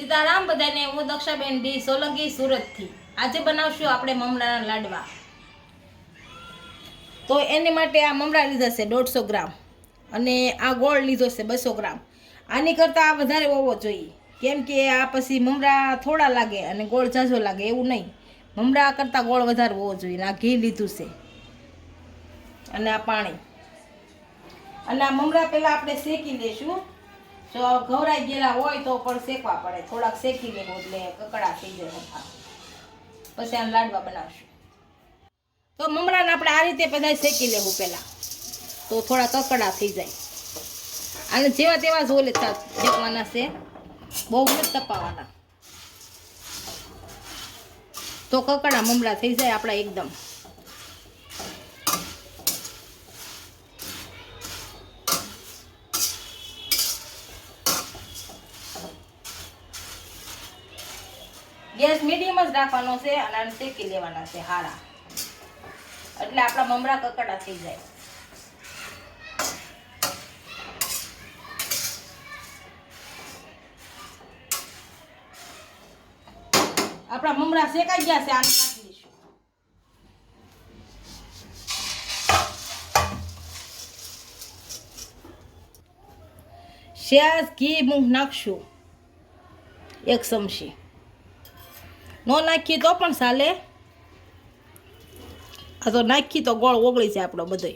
સીતારામ બધાને। હું દક્ષાબેન ડી સોલંકી સુરતથી। આજે બનાવશું આપણે મમરાના લાડવા। તો એની માટે આ મમરા લીધા છે 150 ગ્રામ અને આ ગોળ લીધો છે 200 ગ્રામ। આની કરતાં આ વધારે હોવો જોઈએ, કેમ કે આ પછી મમરા થોડા લાગે અને ગોળ ઝાઝો લાગે, એવું નહીં। મમરા કરતાં ગોળ વધારે હોવો જોઈએ। આ ઘી લીધું છે અને આ પાણી અને આ મમરા પહેલાં આપણે શેકી લઈશું। જો ઘવરાઈ ગયેલા હોય તો પણ શેકવા પડે, થોડાક શેકી લેવું એટલે કકડા થઈ જાય, પછી આ લાડવા બનાવશું। તો મમરાને આપણે આ રીતે બધા શેકી લેવું પહેલાં, તો થોડા કકડા થઈ જાય। અને જેવા તેવા જ ઓલે શેકવાના છે, બહુ નથી તપાવવાના, તો કકડા મમરા થઈ જાય આપણા એકદમ। ગેસ મીડિયમ જ રાખવાનો છે અને આને શેકી લેવાના છે હારા, એટલે આપણા મમરા કકડા થઈ જાય। આપણા મમરા શેકાઈ ગયા છે, આને કાઢી લઈશું। સહેજ ઘી નાખશું 1 ચમચી, નો નાખી તો પણ ચાલે, આ તો નાખી તો ગોળ ઓગળી જાય આપણો બધો,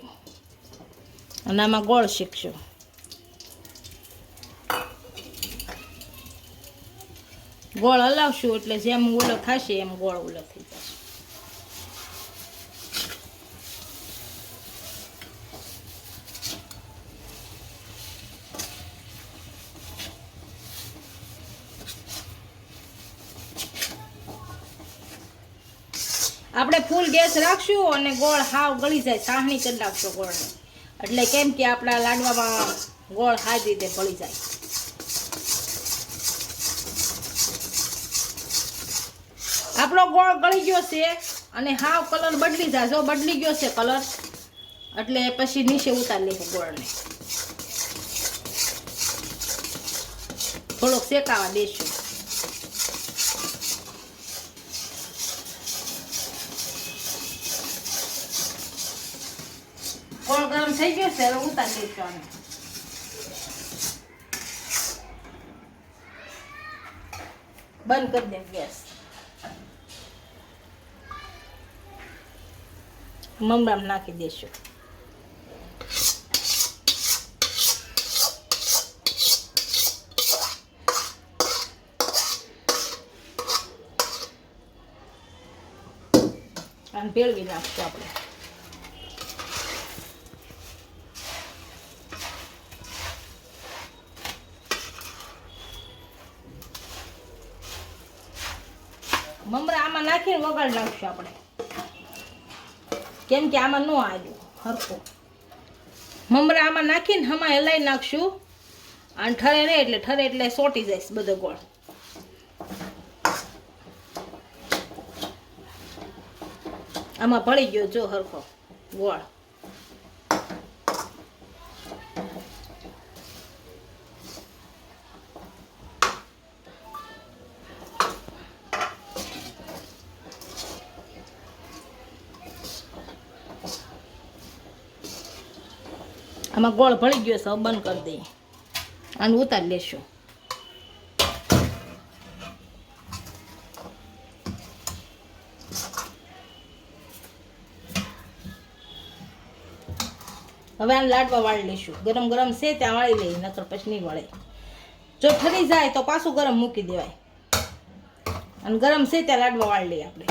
અને આમાં ગોળ શેકશું। ગોળ હલાવશું એટલે જેમ ઓલો થશે એમ ગોળ ઓલો થઈ જશે। આપણે ફૂલ ગેસ રાખશું અને ગોળ હાવ ગળી જાય, સાહણી કરી નાખશો ગોળને, એટલે કેમ કે આપણા લાડવામાં ગોળ સારી રીતે ગળી જાય। આપણો ગોળ ગળી ગયો છે અને હાવ કલર બદલી જાય, જો બદલી ગયો છે કલર, એટલે પછી નીચે ઉતારી લેવું ગોળને, થોડોક શેકાવા દેશું। ગોળ ગરમ થઈ ગયો છે, હવે ઉતારી દઈશું આને। બંધ કરી દે ગેસ। મમરામાં નાખી દઈશું। અને ભેળવી નાખશું આપણે। મમરા આમાં નાખીને વગાડી નાખશું આપણે, કેમ કે આમાં ન આવ્યું હરખું। મમરા આમાં નાખીને આમાં હલાવી નાખશું, અને ઠરે એટલે સોટી જાય બધો ગોળ। આમાં ભળી ગયો જો હરખો ગોળ। આમાં ગોળ ભળી ગયો છે, હવે બંધ કરી દઈએ અને ઉતારી લેશું। હવે આને લાડવા વાળી લઈશું, ગરમ ગરમ છે ત્યાં વાળી લઈએ, નકર પછી નહીં વળે। જો ઠરી જાય તો પાછું ગરમ મૂકી દેવાય, અને ગરમ છે ત્યાં લાડવા વાળી લઈએ આપણે।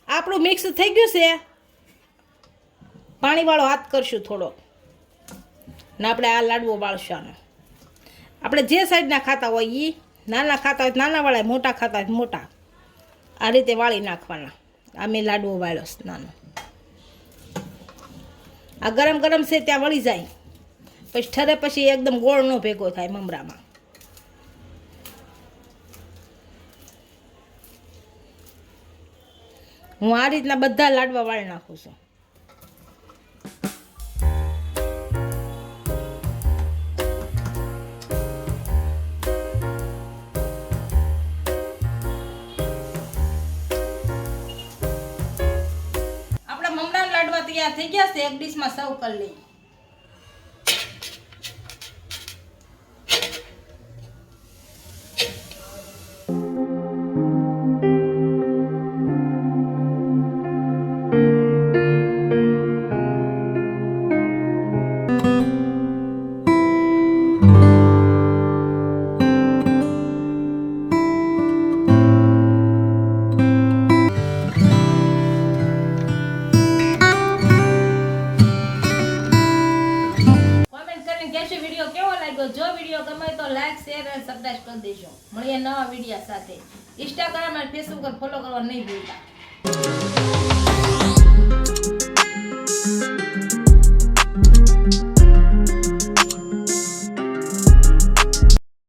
આપણું મિક્સ થઈ ગયું છે, પાણીવાળો હાથ કરશું થોડો, ને આપણે આ લાડવો વાળશું આનો। આપણે જે સાઈડના ખાતા હોય એ, નાના ખાતા હોય નાના વાળા, મોટા ખાતા હોય મોટા, આ રીતે વાળી નાખવાના। આ મેં લાડવો વાળ્યો છે નાનો, આ ગરમ ગરમ છે ત્યાં વળી જાય, પછી ઠરે પછી એકદમ ગોળ નો ભેગો થાય મમરામાં। હું આ રીતના બધા લાડવા વાળી નાખું છું। થઈ ગયા છે, એક ડીશમાં સર્વ કરી લઈ. વિડીયો કેવો લાગ્યો? જો વિડીયો ગમે તો લાઈક, શેર અને સબસ્ક્રાઇબ કરી દેજો. મળીએ નવા વિડીયો સાથે. ઇન્સ્ટાગ્રામ અને ફેસબુક પર ફોલો કરવા નહીં ભૂલતા.